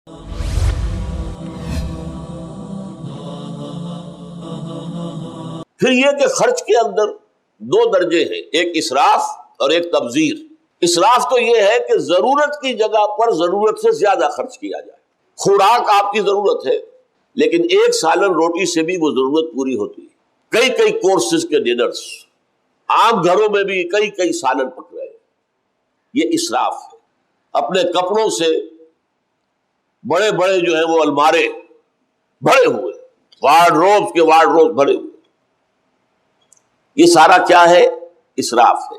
پھر یہ کہ خرچ کے اندر دو درجے ہیں، ایک اسراف اور ایک تبذیر۔ اسراف تو یہ ہے کہ ضرورت کی جگہ پر ضرورت سے زیادہ خرچ کیا جائے۔ خوراک آپ کی ضرورت ہے، لیکن ایک سالن روٹی سے بھی وہ ضرورت پوری ہوتی ہے۔ کئی کئی کورسز کے ڈنرز، عام گھروں میں بھی کئی کئی سالن پک رہے ہیں، یہ اسراف ہے۔ اپنے کپڑوں سے بڑے بڑے جو ہیں وہ المارے بھرے ہوئے، وارڈروب کے وارڈروب بھرے ہوئے، یہ سارا کیا ہے؟ اسراف ہے۔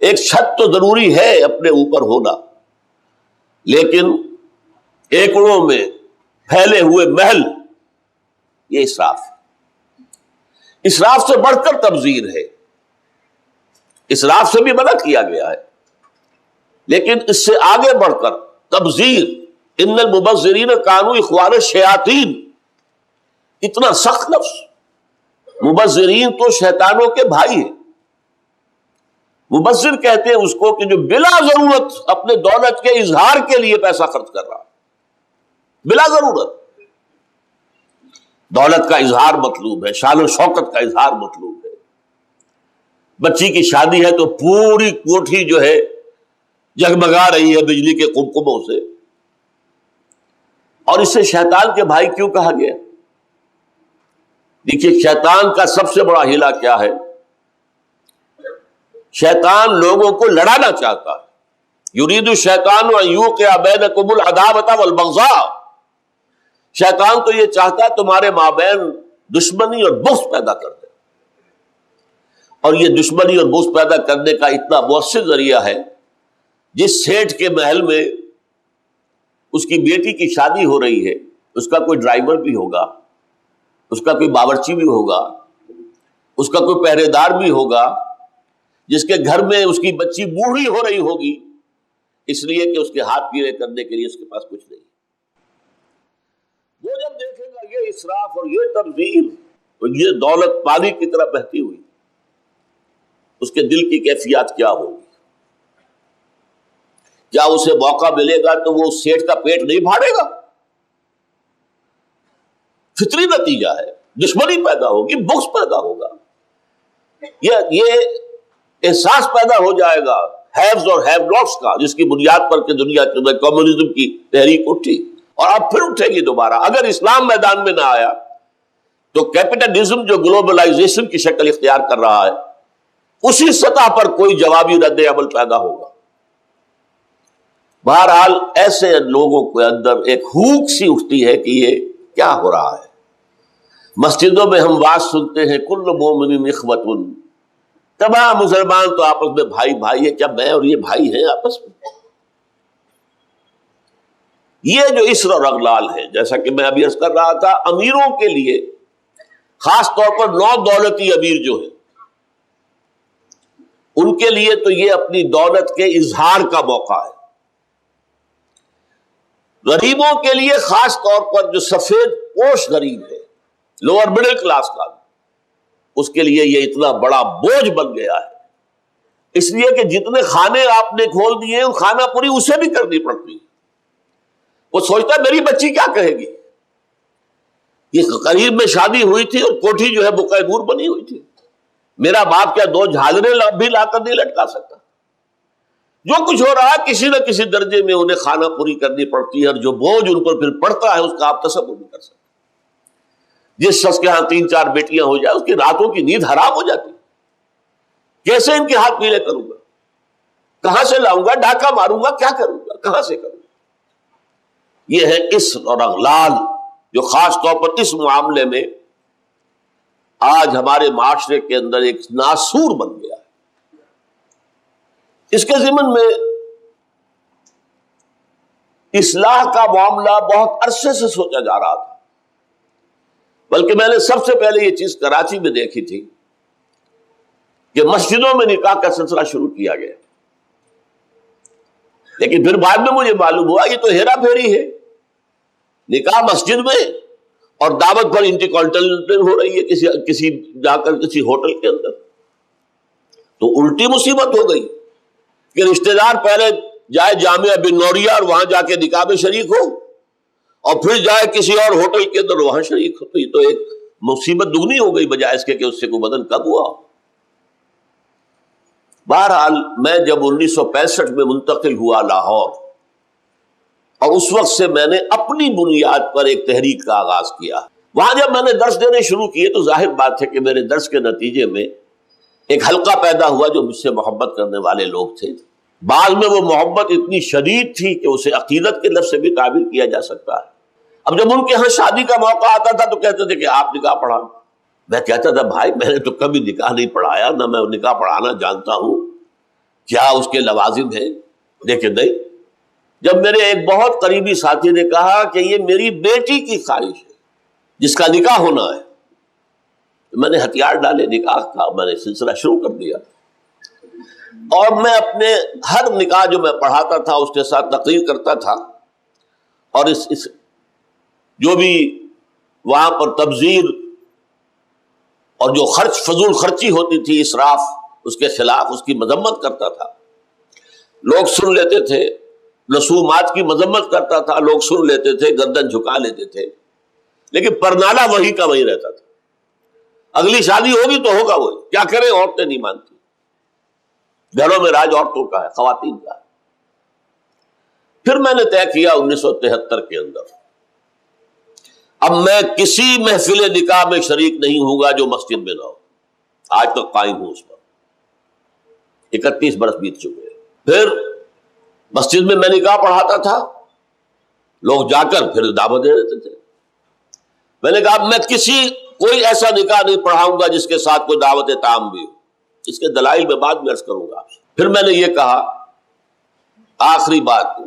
ایک چھت تو ضروری ہے اپنے اوپر ہونا، لیکن ایکڑوں میں پھیلے ہوئے محل، یہ اسراف ہے۔ اسراف سے بڑھ کر تبذیر ہے، اسراف سے بھی منع کیا گیا ہے، لیکن اس سے آگے بڑھ کر تبذیر، ان المبذرین کانوا اخوان الشیاطین، اتنا سخت لفظ۔ مبذرین تو شیطانوں کے بھائی ہیں۔ مبذر کہتے ہیں اس کو کہ جو بلا ضرورت اپنے دولت کے اظہار کے لیے پیسہ خرچ کر رہا، بلا ضرورت دولت کا اظہار مطلوب ہے، شان و شوکت کا اظہار مطلوب ہے، بچی کی شادی ہے تو پوری کوٹھی جو ہے جگمگا رہی ہے بجلی کے قمقموں سے، اور اسے شیطان کے بھائی کیوں کہا گیا؟ دیکھیے شیطان کا سب سے بڑا ہیلا کیا ہے؟ شیطان لوگوں کو لڑانا چاہتا ہے۔ یرید الشیطان ان یوقع بینکم العداوۃ والبغضاء، شیطان تو یہ چاہتا ہے تمہارے مابین دشمنی اور بغض پیدا کر دے، اور یہ دشمنی اور بغض پیدا کرنے کا اتنا مؤثر ذریعہ ہے، جس سیٹھ کے محل میں اس کی بیٹی کی شادی ہو رہی ہے، اس کا کوئی ڈرائیور بھی ہوگا، اس کا کوئی باورچی بھی ہوگا، اس کا کوئی پہرے دار بھی ہوگا، جس کے گھر میں اس کی بچی بوڑھی ہو رہی ہوگی، اس لیے کہ اس کے ہاتھ پیرے کرنے کے لیے اس کے پاس کچھ نہیں۔ وہ جب دیکھے گا یہ اسراف اور یہ تبذیر اور یہ دولت پانی کی طرح بہتی ہوئی، اس کے دل کی کیفیات کیا ہوگی؟ کیا اسے موقع ملے گا تو وہ اس سیٹھ کا پیٹ نہیں پھاڑے گا؟ فطری نتیجہ ہے، دشمنی پیدا ہوگی، بغض پیدا ہوگا، یہ احساس پیدا ہو جائے گا ہیوز اور ہیو ناٹس کا، جس کی بنیاد پر کہ دنیا کے کمیونزم کی تحریک اٹھی اور اب پھر اٹھے گی دوبارہ۔ اگر اسلام میدان میں نہ آیا تو کیپٹلزم جو گلوبلائزیشن کی شکل اختیار کر رہا ہے، اسی سطح پر کوئی جوابی رد عمل پیدا ہوگا۔ بہرحال ایسے لوگوں کے اندر ایک ہوک سی اٹھتی ہے کہ یہ کیا ہو رہا ہے۔ مسجدوں میں ہم واعظ سنتے ہیں کل مومن اخوۃ، تمام مسلمان تو آپس میں بھائی بھائی ہے، کیا میں اور یہ بھائی ہیں آپس میں؟ یہ جو اسر اور اغلال ہے، جیسا کہ میں ابھی عرض کر رہا تھا، امیروں کے لیے خاص طور پر نو دولتی امیر جو ہیں، ان کے لیے تو یہ اپنی دولت کے اظہار کا موقع ہے۔ غریبوں کے لیے خاص طور پر جو سفید پوش غریب ہے، لوور مڈل کلاس کا، اس کے لیے یہ اتنا بڑا بوجھ بن گیا ہے، اس لیے کہ جتنے کھانے آپ نے کھول دیے ہیں، کھانا پوری اسے بھی کرنی پڑتی ہے۔ وہ سوچتا ہے میری بچی کیا کہے گی، یہ قریب میں شادی ہوئی تھی اور کوٹھی جو ہے بقعہ نور بنی ہوئی تھی، میرا باپ کیا دو جھالریں بھی لا کر نہیں لٹکا سکتا؟ جو کچھ ہو رہا ہے کسی نہ کسی درجے میں انہیں کھانا پوری کرنی پڑتی ہے، اور جو بوجھ ان پر پھر پڑتا ہے اس کا آپ تصور نہیں کر سکتے۔ جس شخص کے ہاں 3-4 بیٹیاں ہو جائے، اس کی راتوں کی نیند حرام ہو جاتی، کیسے ان کے ہاتھ پیلے کروں گا، کہاں سے لاؤں گا، ڈاکہ ماروں گا، کیا کروں گا، کہاں سے کروں گا؟ یہ ہے اسر اور اغلال، جو خاص طور پر اس معاملے میں آج ہمارے معاشرے کے اندر ایک ناسور بن گیا ہے۔ اس کے ضمن میں اصلاح کا معاملہ بہت عرصے سے سوچا جا رہا تھا، بلکہ میں نے سب سے پہلے یہ چیز کراچی میں دیکھی تھی کہ مسجدوں میں نکاح کا سلسلہ شروع کیا گیا، لیکن پھر بعد میں مجھے معلوم ہوا یہ تو ہیرا پھیری ہے، نکاح مسجد میں اور دعوت پر انٹرکانٹیننٹل ہو رہی ہے کسی جا کر کسی ہوٹل کے اندر، تو الٹی مصیبت ہو گئی کہ رشتہ دار پہلے جائے جامعہ بن نوریہ اور وہاں جا کے نکاح میں شریک ہو، اور پھر جائے کسی اور ہوٹل کے اندر وہاں شریک ہو، تو یہ تو ایک مصیبت دگنی ہو گئی بجائے اس کے کہ اس سے کوئی بدن کم ہوا۔ بہرحال میں جب 1965 میں منتقل ہوا لاہور، اور اس وقت سے میں نے اپنی بنیاد پر ایک تحریک کا آغاز کیا۔ وہاں جب میں نے درس دینے شروع کیے تو ظاہر بات ہے کہ میرے درس کے نتیجے میں ایک حلقہ پیدا ہوا جو مجھ سے محبت کرنے والے لوگ تھے۔ بعض میں وہ محبت اتنی شدید تھی کہ اسے عقیدت کے لفظ سے بھی تعبیر کیا جا سکتا ہے۔ اب جب ان کے ہاں شادی کا موقع آتا تھا تو کہتے تھے کہ آپ نکاح پڑھا۔ میں کہتا تھا بھائی میں نے تو کبھی نکاح نہیں پڑھایا، نہ میں نکاح پڑھانا جانتا ہوں، کیا اس کے لوازم ہیں؟ لیکن نہیں، جب میرے ایک بہت قریبی ساتھی نے کہا کہ یہ میری بیٹی کی خواہش ہے جس کا نکاح ہونا ہے، تو میں نے ہتھیار ڈالے، نکاح کا میں نے سلسلہ شروع کر دیا، اور میں اپنے ہر نکاح جو میں پڑھاتا تھا اس کے ساتھ تقریر کرتا تھا، اور اس جو بھی وہاں پر تبذیر اور جو فضول خرچی ہوتی تھی، اسراف، اس کے خلاف اس کی مذمت کرتا تھا۔ لوگ سن لیتے تھے، رسومات کی مذمت کرتا تھا، لوگ سن لیتے تھے، گردن جھکا لیتے تھے، لیکن پرنالہ وہی کا وہی رہتا تھا۔ اگلی شادی ہوگی تو ہوگا وہی، کیا کریں، عورتیں نہیں مانتی، گھروں میں راج عورتوں کا ہے، خواتین کا ہے۔ پھر میں نے طے کیا 1973 کے اندر اب میں کسی محفل نکاح میں شریک نہیں ہوں گا جو مسجد میں نہ ہو۔ آج تک قائم ہوں اس پر، 31 برس بیت چکے ہیں۔ پھر مسجد میں نکاح پڑھاتا تھا، لوگ جا کر پھر دعوت دے دیتے تھے۔ میں نے کہا میں کوئی ایسا نکاح نہیں پڑھاؤں گا جس کے ساتھ کوئی دعوت تام بھی ہو۔ اس کے دلائل میں بعد میں عرض کروں گا۔ پھر میں نے یہ کہا، آخری بات